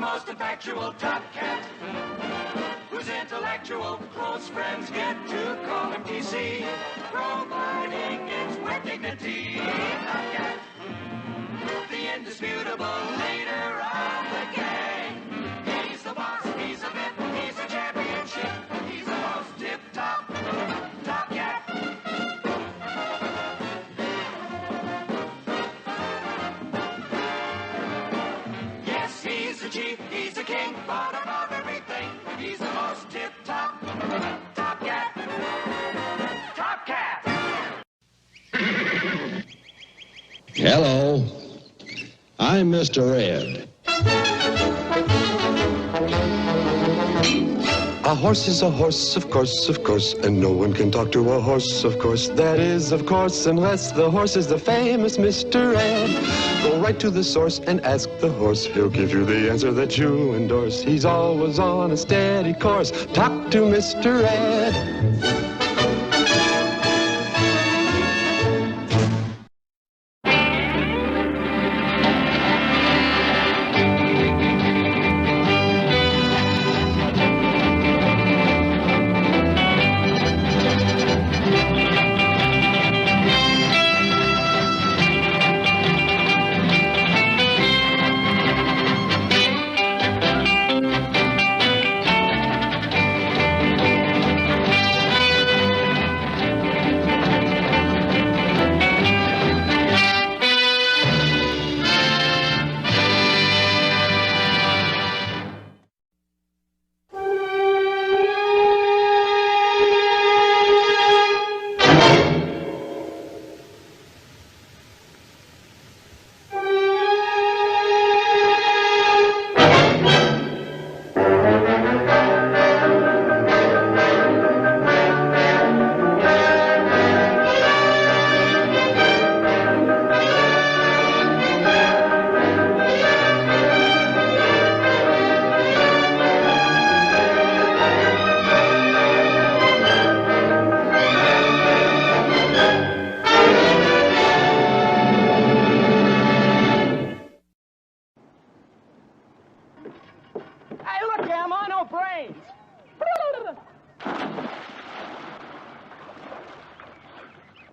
most effectual top cat, whose intellectual close friends get to call him TC, providing it's with dignity. Top cat, the indisputable leader of the gang. He's the boss, he's a vet, he's a championship, he's the most tip-top top cat. Yes, he's the chief, he's the king, but above everything, he's the most tip-top top cat. Top cat! Hello, I'm Mr. Ed. A horse is a horse, of course, and no one can talk to a horse, of course. That is, of course, unless the horse is the famous Mr. Ed. Go right to the source and ask the horse. He'll give you the answer that you endorse. He's always on a steady course. Talk to Mr. Ed.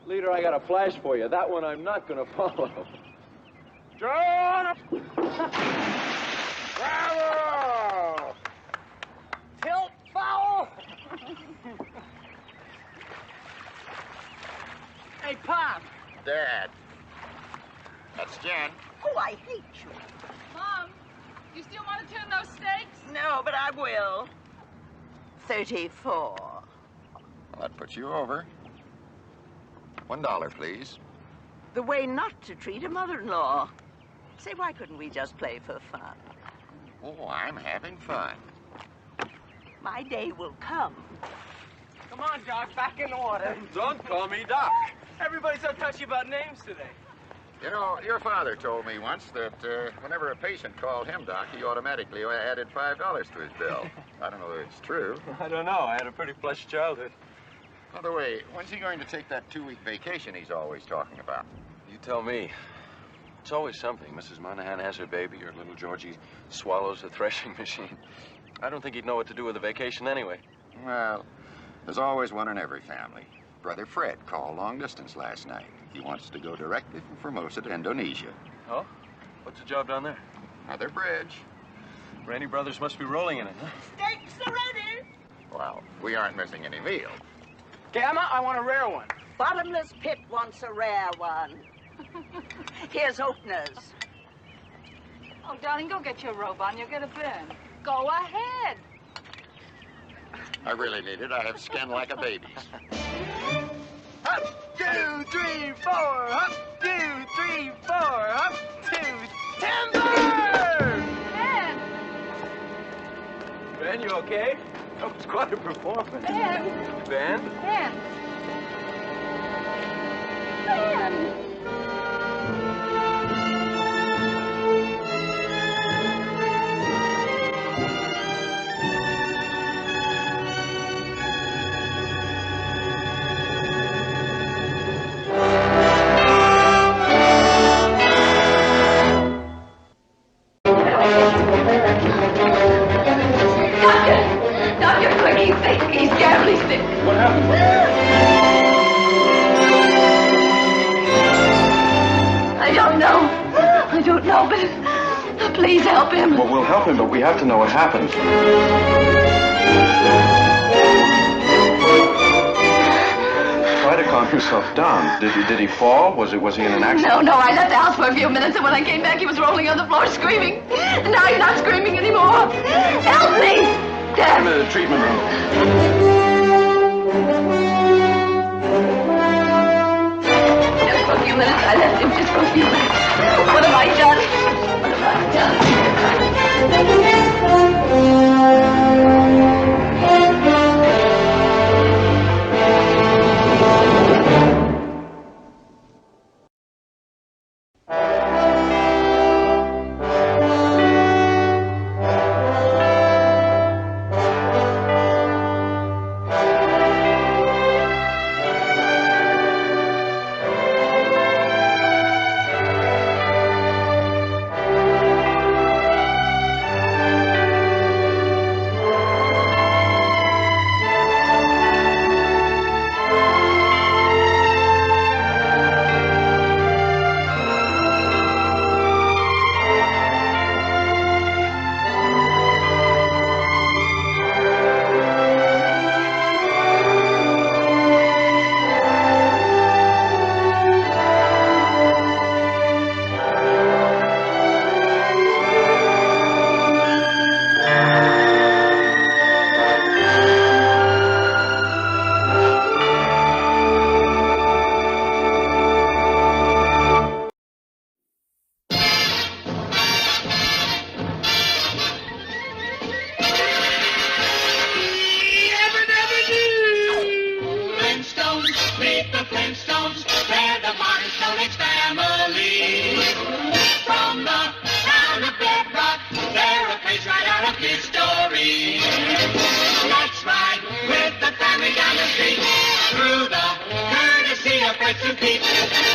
Leader, I got a flash for you. That one I'm not going to follow. John! Bravo! Tilt foul! Hey, Pop. Dad. That's Jen. Oh, I hate you. Mom, you still want to turn those steaks? No, but I will. 34. Well, that puts you over. $1, please. The way not to treat a mother-in-law. Say, why couldn't we just play for fun? Oh, I'm having fun. My day will come. Come on, Doc, back in order. Don't call me Doc. Everybody's so touchy about names today. You know, your father told me once that whenever a patient called him Doc, he automatically added $5 to his bill. I don't know if it's true. I don't know. I had a pretty plush childhood. By the way, when's he going to take that 2-week vacation he's always talking about? You tell me. It's always something. Mrs. Monahan has her baby, or little Georgie swallows the threshing machine. I don't think he'd know what to do with a vacation anyway. Well, there's always one in every family. Brother Fred called long distance last night. He wants to go directly from Formosa to Indonesia. Oh? What's the job down there? Another bridge. Randy Brothers must be rolling in it, huh? Steaks are ready. Well, we aren't missing any meal. Gamma, I want a rare one. Bottomless Pit wants a rare one. Here's openers. Oh, darling, go get your robe on. You'll get a burn. Go ahead. I really need it. I have skin like a baby's. Up, 2, 3, 4. Up, 2, 3, 4. Up, 2. Timber! Ben! Ben, you okay? That was quite a performance. Ben! Ben? Ben! Ben! help him. Please help him. Well, we'll help him, but we have to know what happened. Try to calm yourself down. Did he fall? Was he in an accident? No, I left the house for a few minutes, and when I came back, he was rolling on the floor screaming. And now he's not screaming anymore. Help me! Dad! Come to the treatment room. Just for a few minutes, I left him just for a few minutes. What have I done? What have I done?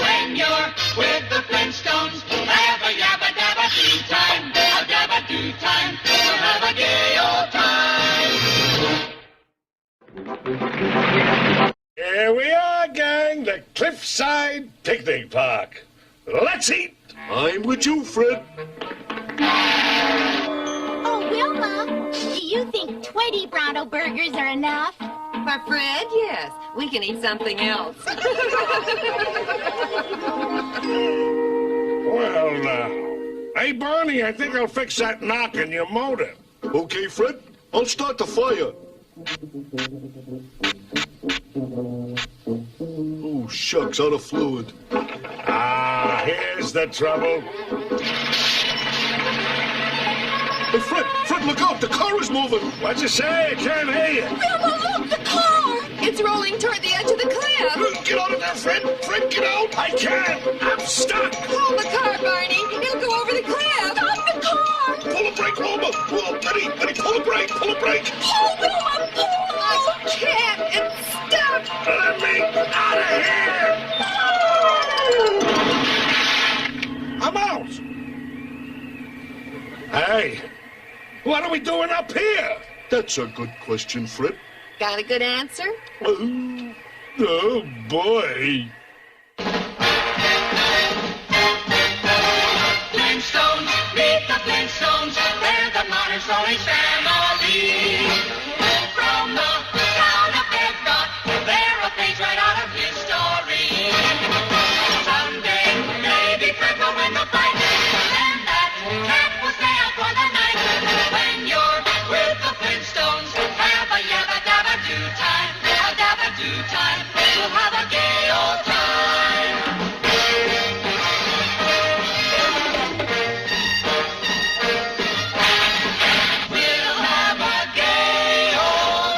When you're with the Flintstones, have a yabba dabba doo time, a dabba doo time, we'll have a gay old time. Here we are, gang, the Cliffside Picnic Park. Let's eat. I'm with you, Fred. Oh, Wilma, do you think 20 Bronto burgers are enough? For Fred, yes. We can eat something else. Well, now. Hey, Barney, I think I'll fix that knock in your motor. Okay, Fred. I'll start the fire. Oh, shucks, out of fluid. Ah, here's the trouble. Hey, Fred, look out. The car is moving. What'd you say? I can't hear you. Wilma, look, the car! It's rolling toward the edge of the cliff. Get out of there, Fred. Fred, get out. I can't. I'm stuck. Hold the car, Barney. It'll go over the cliff. Stop the car! Pull a brake, Wilma. Whoa, Betty, pull a brake. Pull a brake. Pull, Wilma, pull! I can't. It's stuck. Let me out of here. I'm out. Hey, what are we doing up here? That's a good question, Fred. Got a good answer? Oh, boy. Flintstones, meet the Flintstones, they're the modern story family. From the town of Bedrock, they're a page right out of history. Someday, maybe Fred will win the fight, and that cat will stay out for the night. When you're with the Flintstones, have a yabba dabba doo time, a dabba doo time, we'll have a gay old time. We'll have a gay old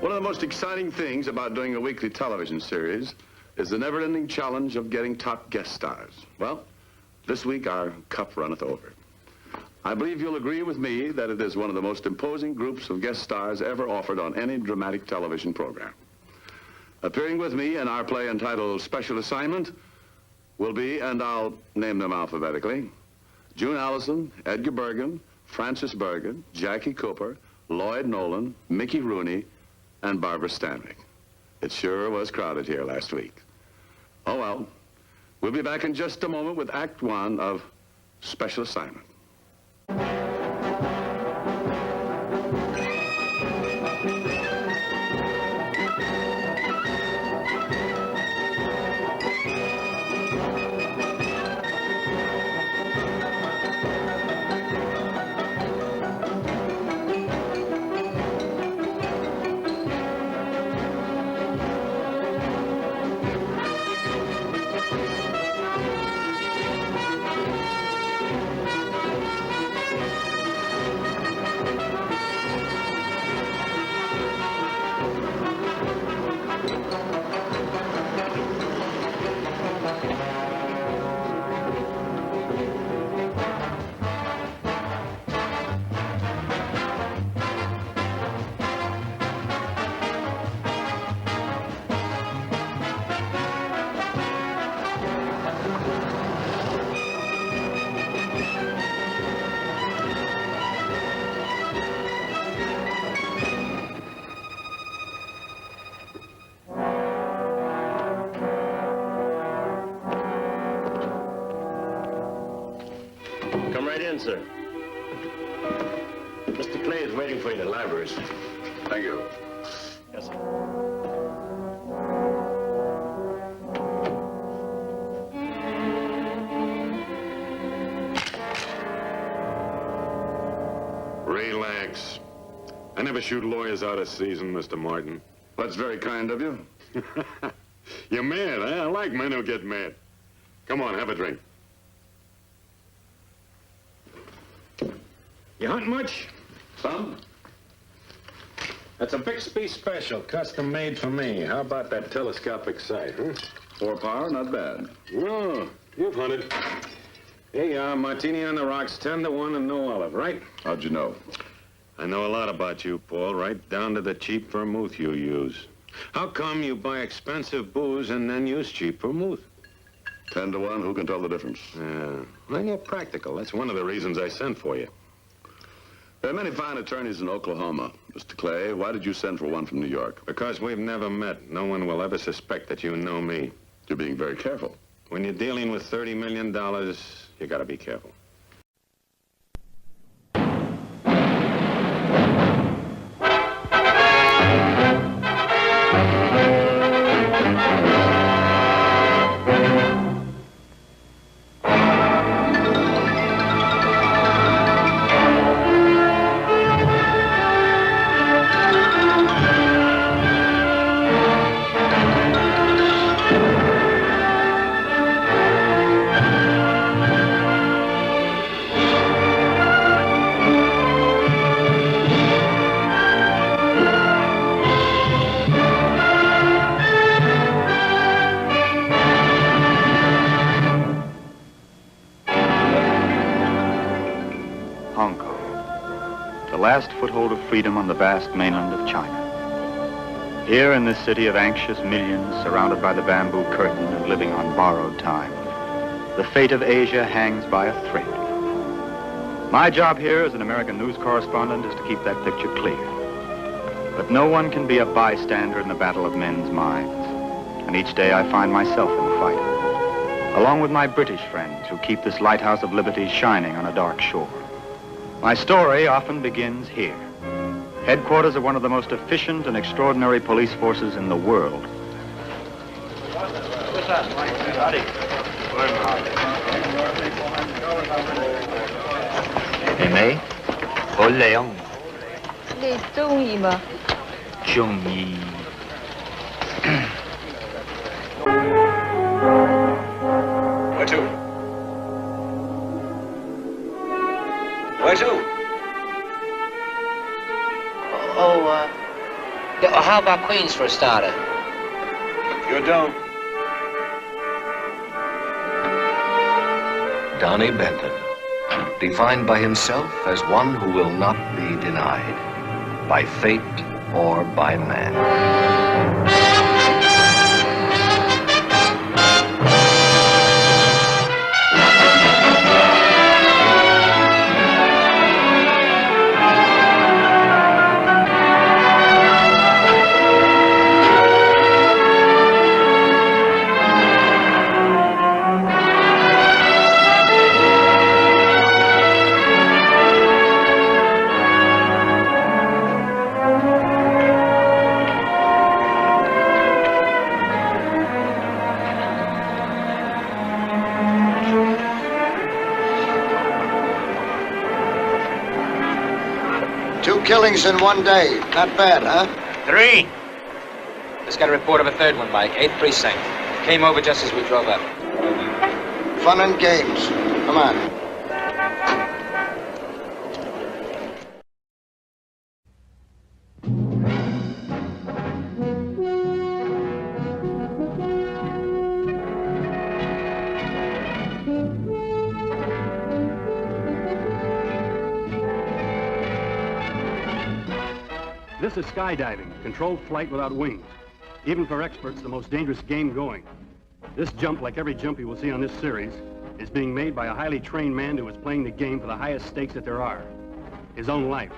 One of the most exciting things about doing a weekly television series is the never-ending challenge of getting top guest stars. Well, this week our cup runneth over. I believe you'll agree with me that it is one of the most imposing groups of guest stars ever offered on any dramatic television program. Appearing with me in our play entitled Special Assignment will be, and I'll name them alphabetically, June Allison, Edgar Bergen, Francis Bergen, Jackie Cooper, Lloyd Nolan, Mickey Rooney, and Barbara Stanwyck. It sure was crowded here last week. Oh well, we'll be back in just a moment with Act 1 of Special Assignment. Sir. Mr. Clay is waiting for you in the library, sir. Thank you. Yes, sir. Relax. I never shoot lawyers out of season, Mr. Martin. That's very kind of you. You're mad, huh? I like men who get mad. Come on, have a drink. You hunt much? Some. That's a Bixby special, custom made for me. How about that telescopic sight, huh? 4-power, not bad. Oh, you've hunted. Here you are, martini on the rocks, 10-1 and no olive, right? How'd you know? I know a lot about you, Paul, right down to the cheap vermouth you use. How come you buy expensive booze and then use cheap vermouth? 10-1, who can tell the difference? Yeah, well, you're practical. That's one of the reasons I sent for you. There are many fine attorneys in Oklahoma. Mr. Clay, why did you send for one from New York? Because we've never met. No one will ever suspect that you know me. You're being very careful. When you're dealing with $30 million, you gotta be careful. Last foothold of freedom on the vast mainland of China. Here in this city of anxious millions, surrounded by the bamboo curtain and living on borrowed time, the fate of Asia hangs by a thread. My job here as an American news correspondent is to keep that picture clear. But no one can be a bystander in the battle of men's minds. And each day I find myself in the fight, along with my British friends who keep this lighthouse of liberty shining on a dark shore. My story often begins here, headquarters of one of the most efficient and extraordinary police forces in the world. Aimé? Au Léon. 你中意吗？中意。Where to? Where to? Yeah, well, how about Queens for a starter? You don't. Donnie Benton, defined by himself as one who will not be denied, by fate or by man. Killings in one day. Not bad, huh? 3. Just got a report of a third one, Mike. 8th precinct. Came over just as we drove up. Fun and games. Come on. This is skydiving, controlled flight without wings. Even for experts, the most dangerous game going. This jump, like every jump you will see on this series, is being made by a highly trained man who is playing the game for the highest stakes that there are, his own life.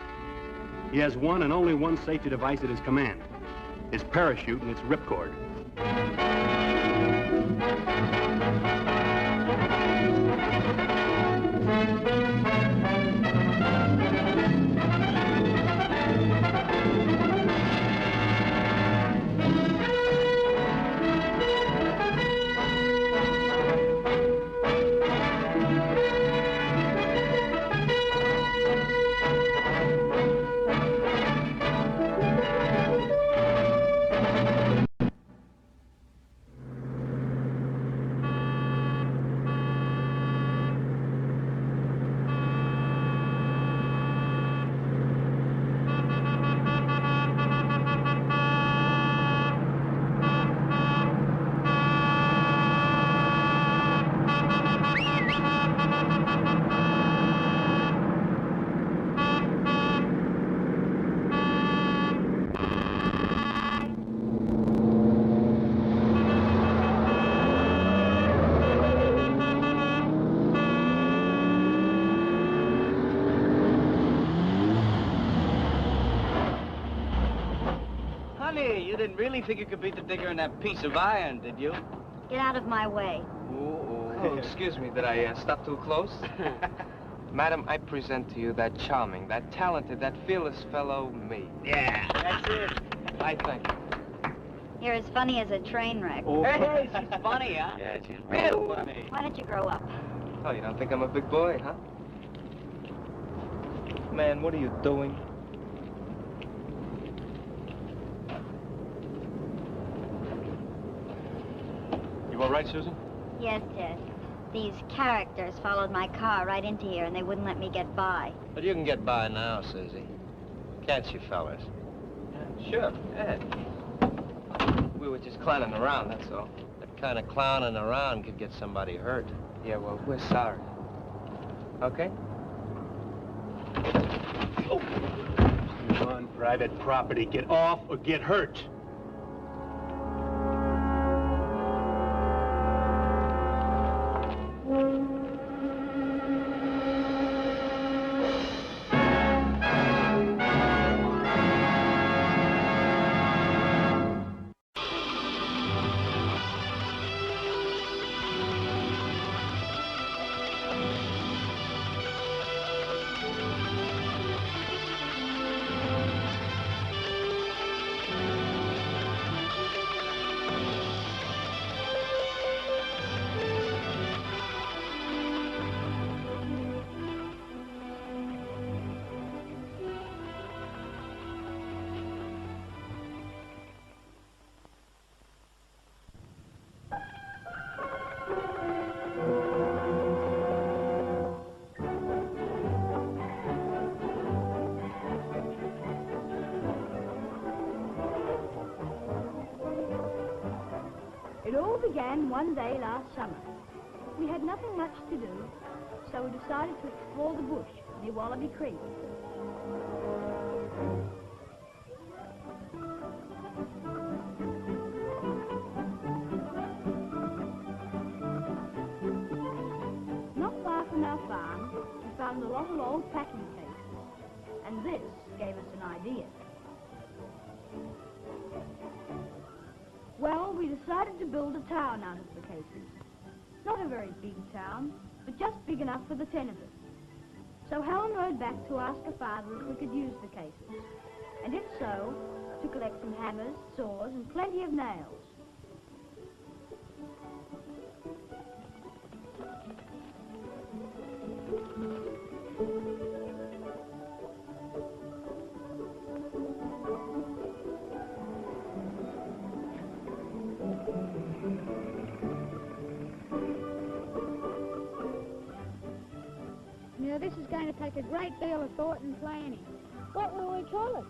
He has one and only one safety device at his command, his parachute and its ripcord. You didn't really think you could beat the digger in that piece of iron, did you? Get out of my way. Oh, excuse me, did I stop too close? Madam, I present to you that charming, that talented, that fearless fellow, me. Yeah, that's it. I thank you. You're as funny as a train wreck. Oh. Hey, she's funny, huh? Yeah, she's real funny. Why don't you grow up? Oh, you don't think I'm a big boy, huh? Man, what are you doing? You all right, Susan? Yes, Ted. These characters followed my car right into here, and they wouldn't let me get by. But you can get by now, Susie. Can't you, fellas? Sure, yeah. We were just clowning around, that's all. That kind of clowning around could get somebody hurt. Yeah, well, we're sorry. Okay? You're on private property. Get off or get hurt. began one day last summer. We had nothing much to do, so we decided to explore the bush near Wallaby Creek. Not far from our farm, we found a lot of old packing cases, and this gave us an idea. Well, we decided to build a town out of the cases. Not a very big town, but just big enough for the 10 of us. So Helen rode back to ask her father if we could use the cases, and if so, to collect some hammers, saws, and plenty of nails. Now, this is going to take a great deal of thought and planning. What will we call it?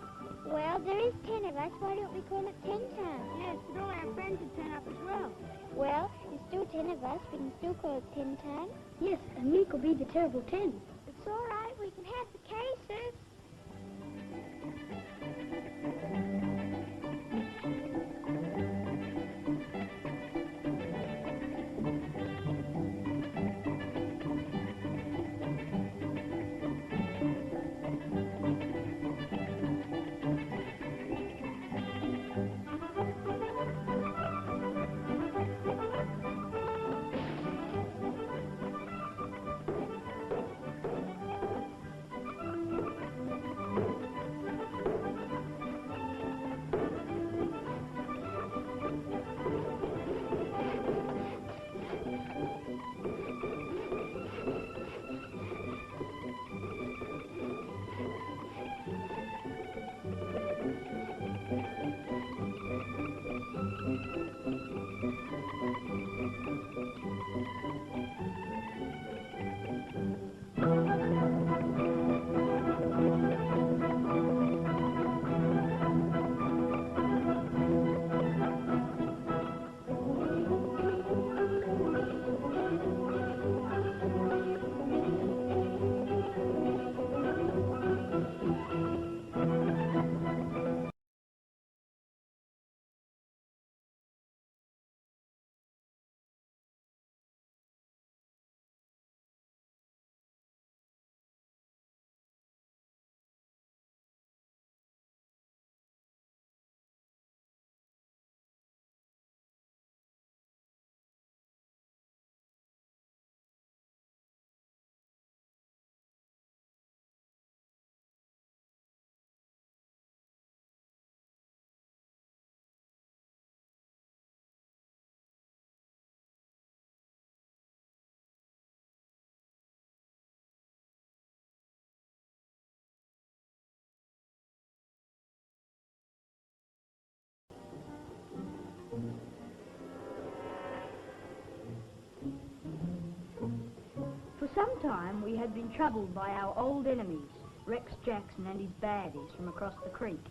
Well, there is 10 of us. Why don't we call it 10 times? Yes, but all our friends would turn up as well. Well, there's still 10 of us. We can still call it 10 times. Yes, and we could be the terrible 10. It's all right. We can have the cases. For some time, we had been troubled by our old enemies, Rex Jackson and his baddies from across the creek.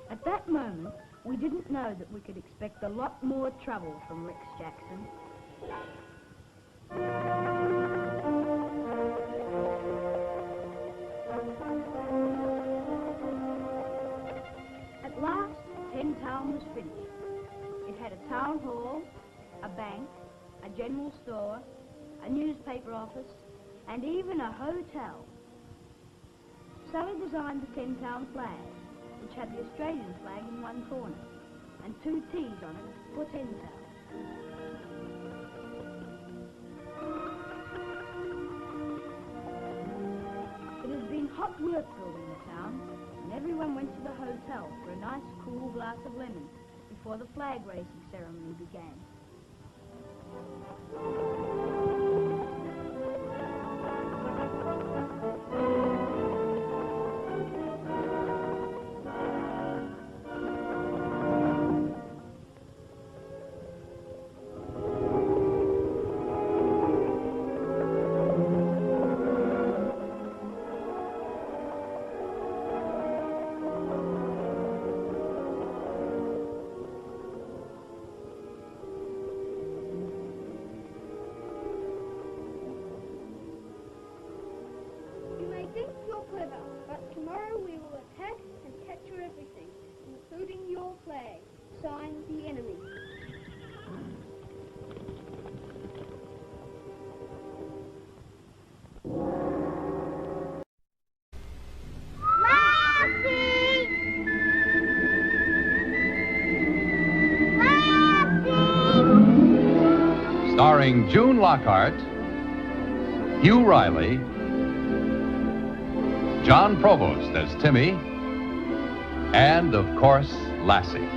At that moment, we didn't know that we could expect a lot more trouble from Rex Jackson. At last, 10 Town was finished. It had a town hall, a bank, a general store, a newspaper office, and even a hotel. So we designed the 10 Town flag, which had the Australian flag in one corner, and 2 T's on it for 10 Town. It has been hot work building the town, and everyone went to the hotel for a nice cool glass of lemon before the flag raising ceremony began. starring June Lockhart, Hugh Riley, Jon Provost as Timmy, and, of course, Lassie.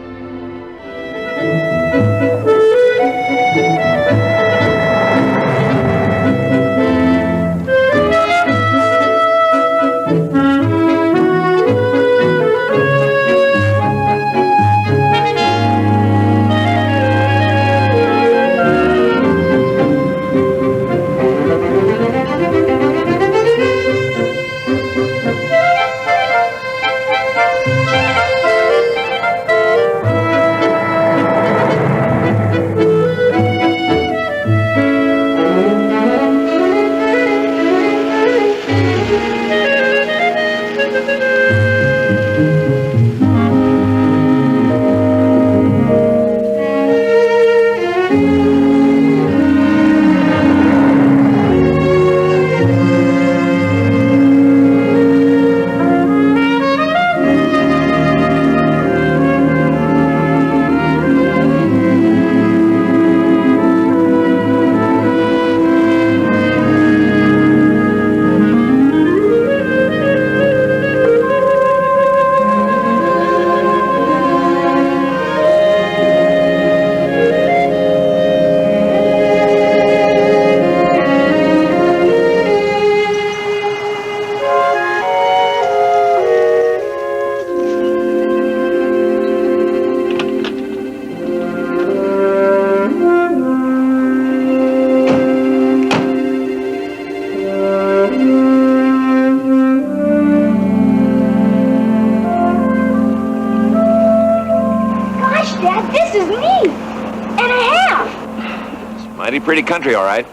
Pretty country, all right.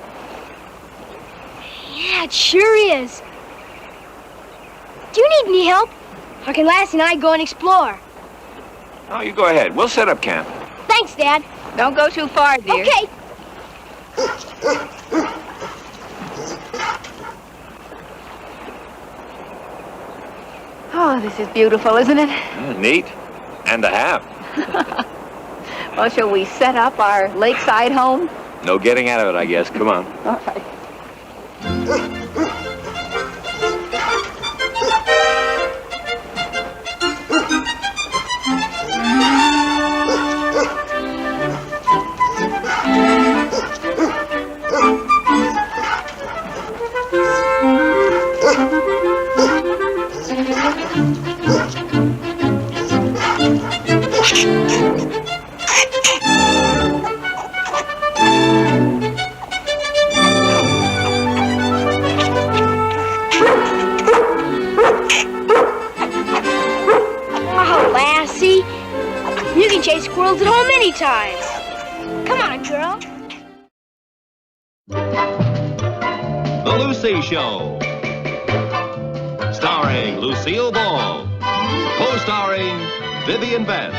Yeah, it sure is. Do you need any help? Or can Lassie and I go and explore? Oh, you go ahead. We'll set up camp. Thanks, Dad. Don't go too far, dear. Okay. Oh, this is beautiful, isn't it? Neat. And a half. Well, shall we set up our lakeside home? No getting out of it, I guess. Come on. All right. Chase squirrels at home many times. Come on, girl. The Lucy Show. Starring Lucille Ball. Co-starring Vivian Vance.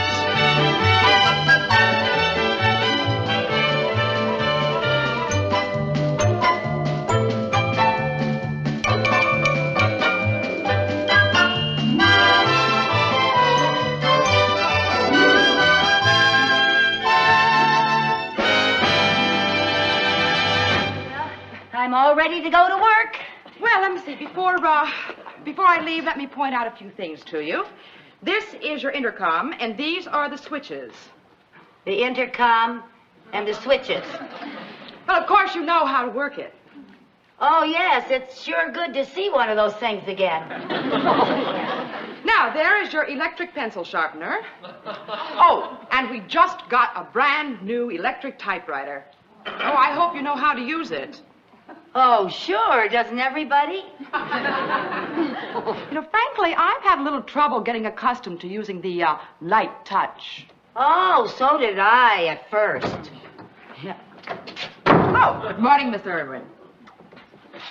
I'm all ready to go to work. Well, let me see. Before I leave, let me point out a few things to you. This is your intercom, and these are the switches. The intercom and the switches. Well, of course, you know how to work it. Oh, yes. It's sure good to see one of those things again. Now, there is your electric pencil sharpener. Oh, and we just got a brand new electric typewriter. Oh, I hope you know how to use it. Oh, sure. Doesn't everybody? You know, frankly, I've had a little trouble getting accustomed to using the light touch. Oh, so did I at first. Oh, good morning, Mr. Irwin.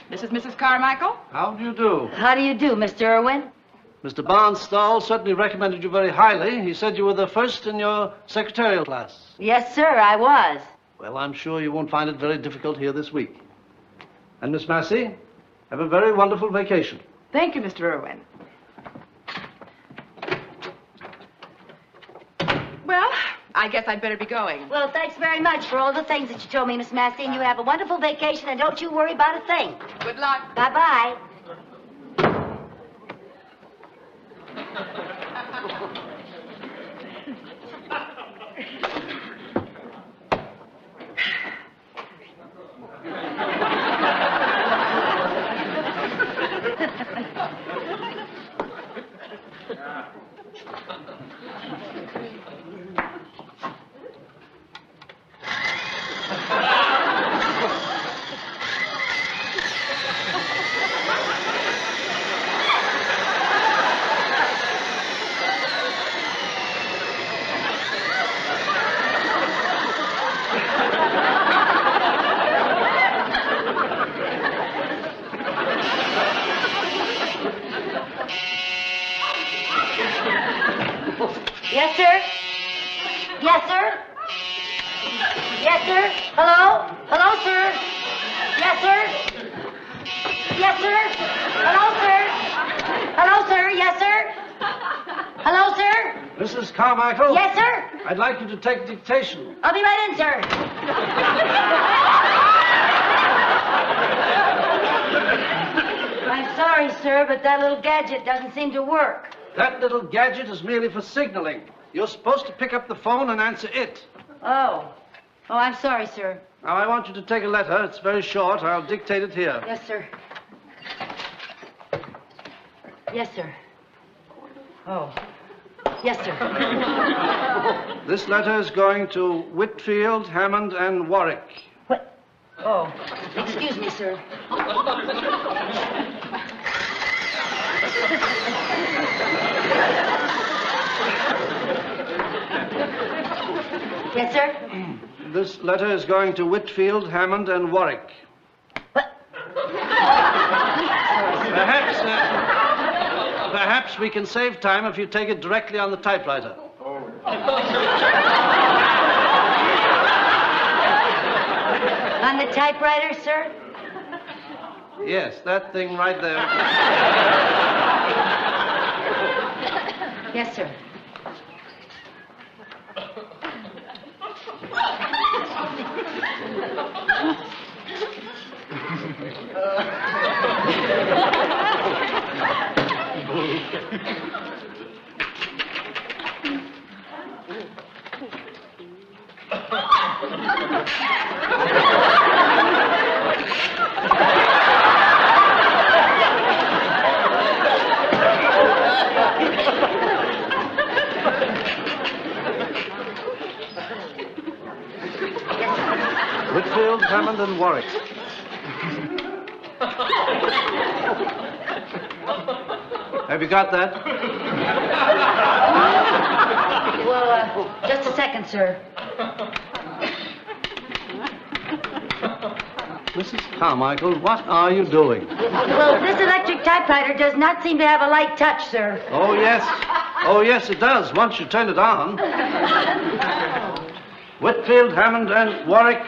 This is Mrs. Carmichael. How do you do? How do you do, Mr. Irwin? Mr. Barnstall certainly recommended you very highly. He said you were the first in your secretarial class. Yes, sir, I was. Well, I'm sure you won't find it very difficult here this week. And Miss Massey, have a very wonderful vacation. Thank you, Mr. Irwin. Well, I guess I'd better be going. Well, thanks very much for all the things that you told me, Miss Massey, and you have a wonderful vacation, and don't you worry about a thing. Good luck. Bye-bye. Yes, sir? Yes, sir? Yes, sir? Hello? Hello, sir? Yes, sir? Yes, sir? Hello, sir? Hello, sir? Yes, sir? Hello, sir? Mrs. Carmichael? Yes, sir? I'd like you to take dictation. I'll be right in, sir. I'm sorry, sir, but that little gadget doesn't seem to work. That little gadget is merely for signaling. You're supposed to pick up the phone and answer it. Oh. Oh, I'm sorry, sir. Now, I want you to take a letter. It's very short. I'll dictate it here. Yes, sir. Yes, sir. Oh. Yes, sir. This letter is going to Whitfield, Hammond, and Warwick. What? Oh. Excuse me, sir. Yes, sir? This letter is going to Whitfield, Hammond, and Warwick. Perhaps we can save time if you take it directly on the typewriter. On the typewriter, sir? Yes, that thing right there. Yes, sir. Whitfield, Hammond, and Warwick. Have you got that? Well, just a second, sir. Mrs. Carmichael, what are you doing? Well, this electric typewriter does not seem to have a light touch, sir. Oh, yes. Oh, yes, it does, once you turn it on. Whitfield, Hammond, and Warwick.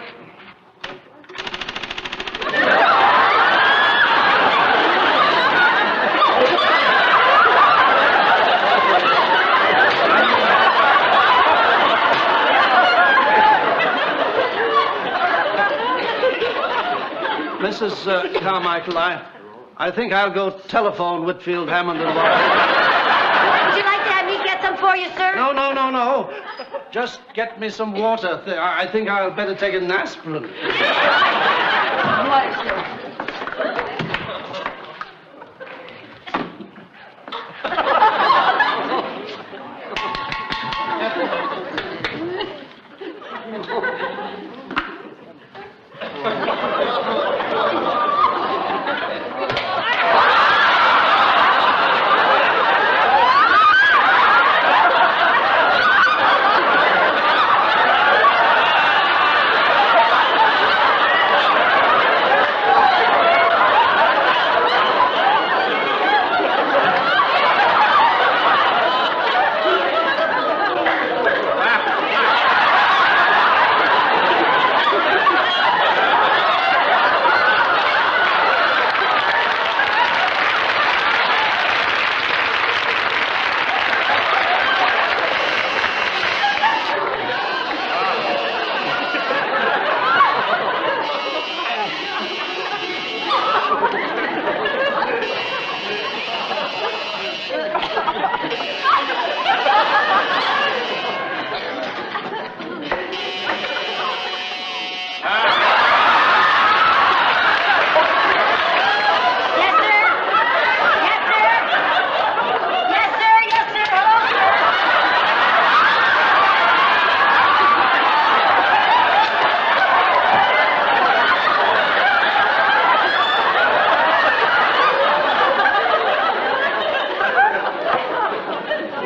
Mrs. Carmichael, I think I'll go telephone Whitfield, Hammond, and Warwick. Would you like to have me get some for you, sir? No. Just get me some water. I think I'll better take an aspirin. Water, sir.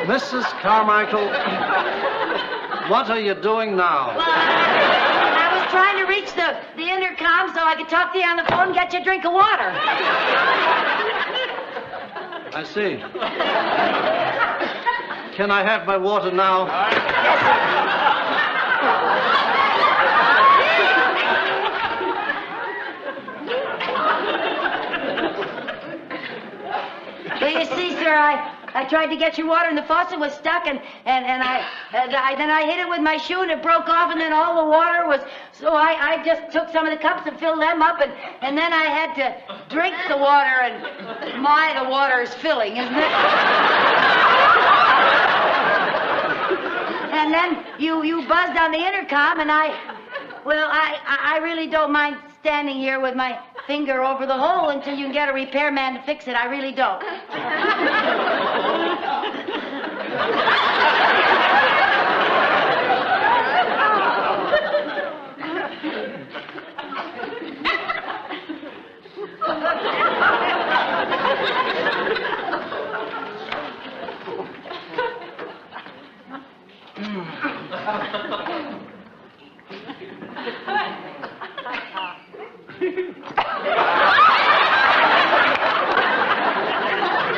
Mrs. Carmichael, what are you doing now? I was trying to reach the intercom so I could talk to you on the phone and get you a drink of water. I see. Can I have my water now? Well, you see, sir, I tried to get your water and the faucet was stuck, and then I hit it with my shoe and it broke off, and then all the water was. So I just took some of the cups and filled them up, and then I had to drink the water, and the water is filling, isn't it? And then you buzzed on the intercom, and I really don't mind standing here with my finger over the hole until you can get a repairman to fix it. I really don't.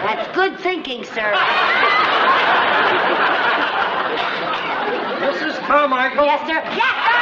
That's good thinking, sir. Mrs. Carmichael? Yes, sir. Yes, sir!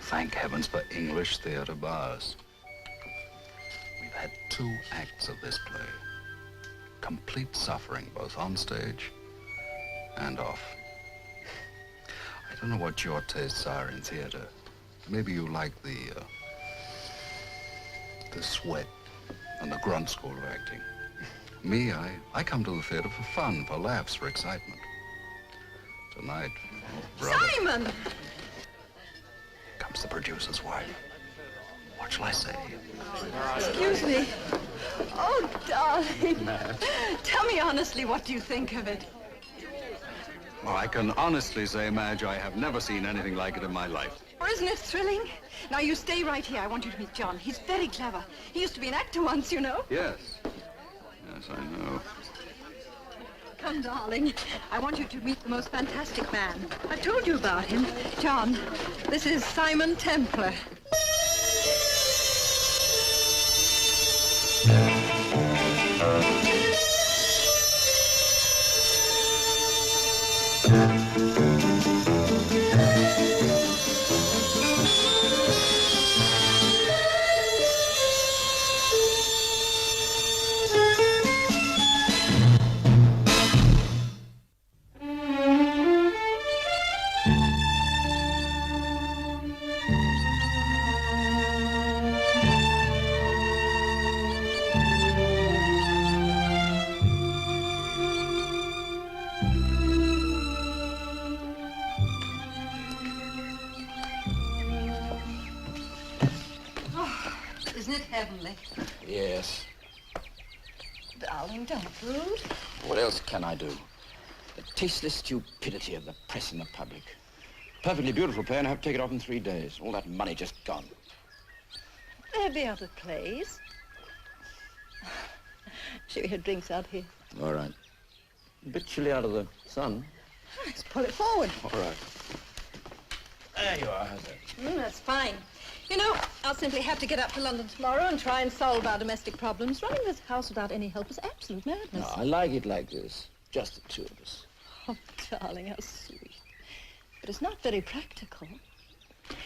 Thank heavens for English theatre bars. We've had 2 acts of this play. Complete suffering, both on stage and off. I don't know what your tastes are in theatre. Maybe you like the sweat and the grunt school of acting. Me, I come to the theatre for fun, for laughs, for excitement. Tonight, oh, brother. Simon! Comes the producer's wife. What shall I say? Excuse me. Oh, darling. Tell me honestly, what do you think of it? Well, I can honestly say, Madge, I have never seen anything like it in my life. Oh, isn't it thrilling? Now, you stay right here. I want you to meet John. He's very clever. He used to be an actor once, you know. Yes. Yes, I know. Come, darling. I want you to meet the most fantastic man. I told you about him. John, this is Simon Templar. Heavenly. Yes. Darling, don't brood. What else can I do? The tasteless stupidity of the press and the public. Perfectly beautiful play, and I have to take it off in 3 days. All that money just gone. There'll be other plays. Shall we have drinks out here? All right. A bit chilly out of the sun. Let's pull it forward. All right. There you are. How's that? That's fine. You know, I'll simply have to get up to London tomorrow and try and solve our domestic problems. Running this house without any help is absolute madness. No, I like it like this. Just the 2 of us. Oh, darling, how sweet. But it's not very practical.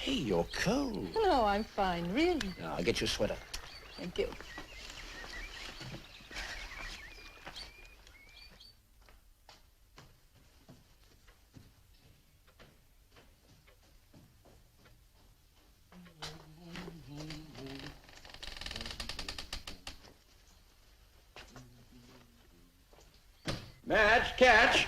Hey, you're cold. No, I'm fine, really. I'll get you a sweater. Thank you. Madge, catch!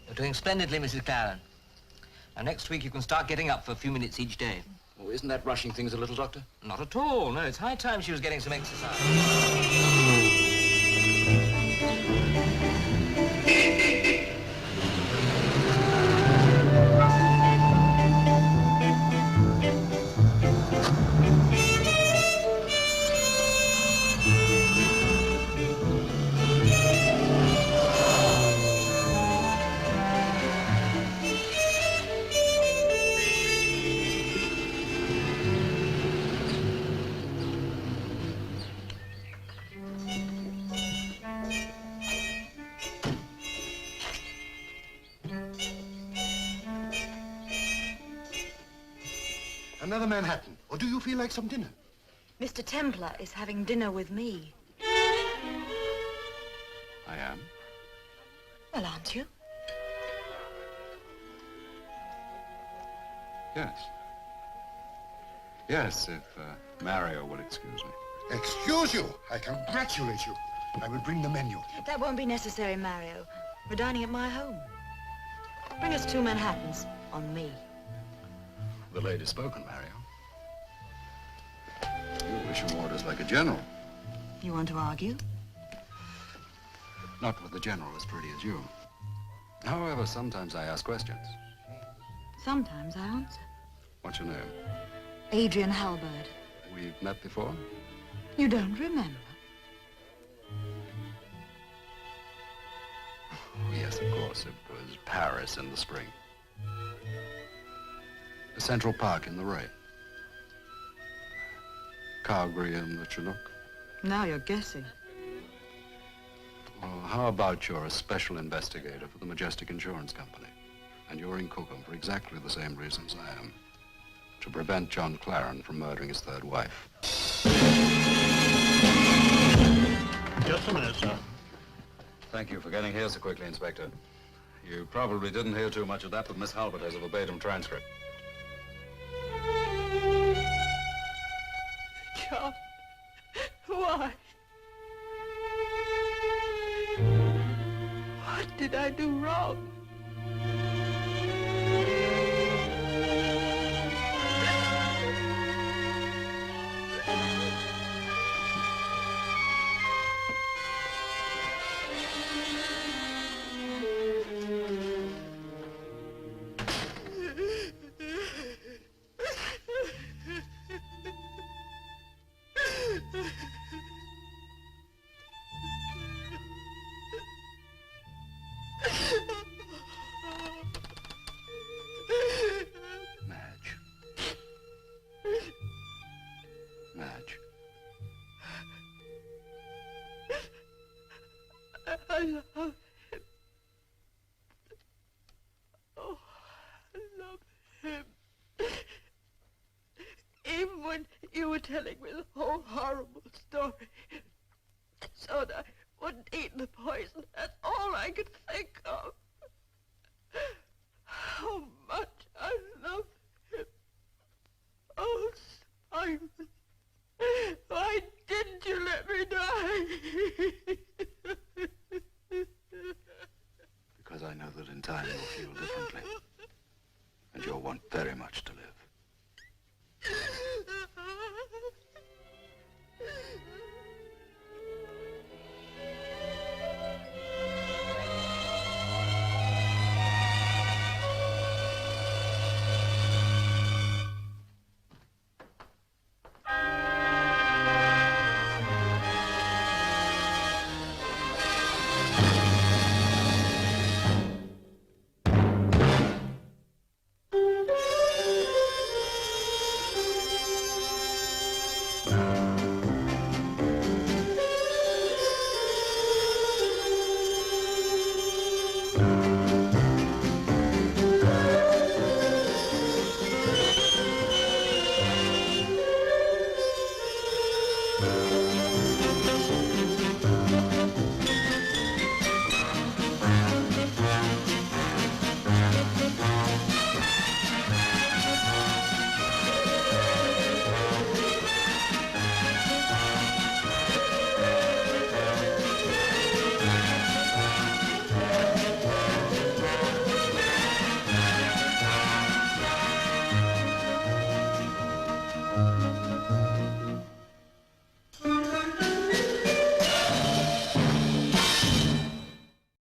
You're doing splendidly, Mrs. Claren. Now, next week you can start getting up for a few minutes each day. Oh, isn't that rushing things a little, Doctor? Not at all. No, it's high time she was getting some exercise. Another Manhattan. Or do you feel like some dinner? Mr. Templar is having dinner with me. I am. Well, aren't you? Yes. Yes, if Mario will excuse me. Excuse you. I congratulate you. I will bring the menu. That won't be necessary, Mario. We're dining at my home. Bring us 2 Manhattans on me. The lady's spoken, Mario. You wish your orders like a general. You want to argue? Not with a general as pretty as you. However, sometimes I ask questions. Sometimes I answer. What's your name? Adrian Halberd. We've met before? You don't remember? Oh, yes, of course. It was Paris in the spring. The Central Park in the rain. Calgary in the Chinook. Now you're guessing. Well, how about you're a special investigator for the Majestic Insurance Company? And you're in Cookham for exactly the same reasons I am. To prevent John Claren from murdering his third wife. Just a minute, sir. Thank you for getting here so quickly, Inspector. You probably didn't hear too much of that, but Miss Halbert has a verbatim transcript. John, why? What did I do wrong? Madge. I love him. Oh, I love him. Even when you were telling me the whole horrible story, so that I wouldn't eat the poison, that's all I could think of. How much I love him. Oh, Simon, why didn't you let me die? Because I know that in time you'll feel differently. And you'll want very much to live.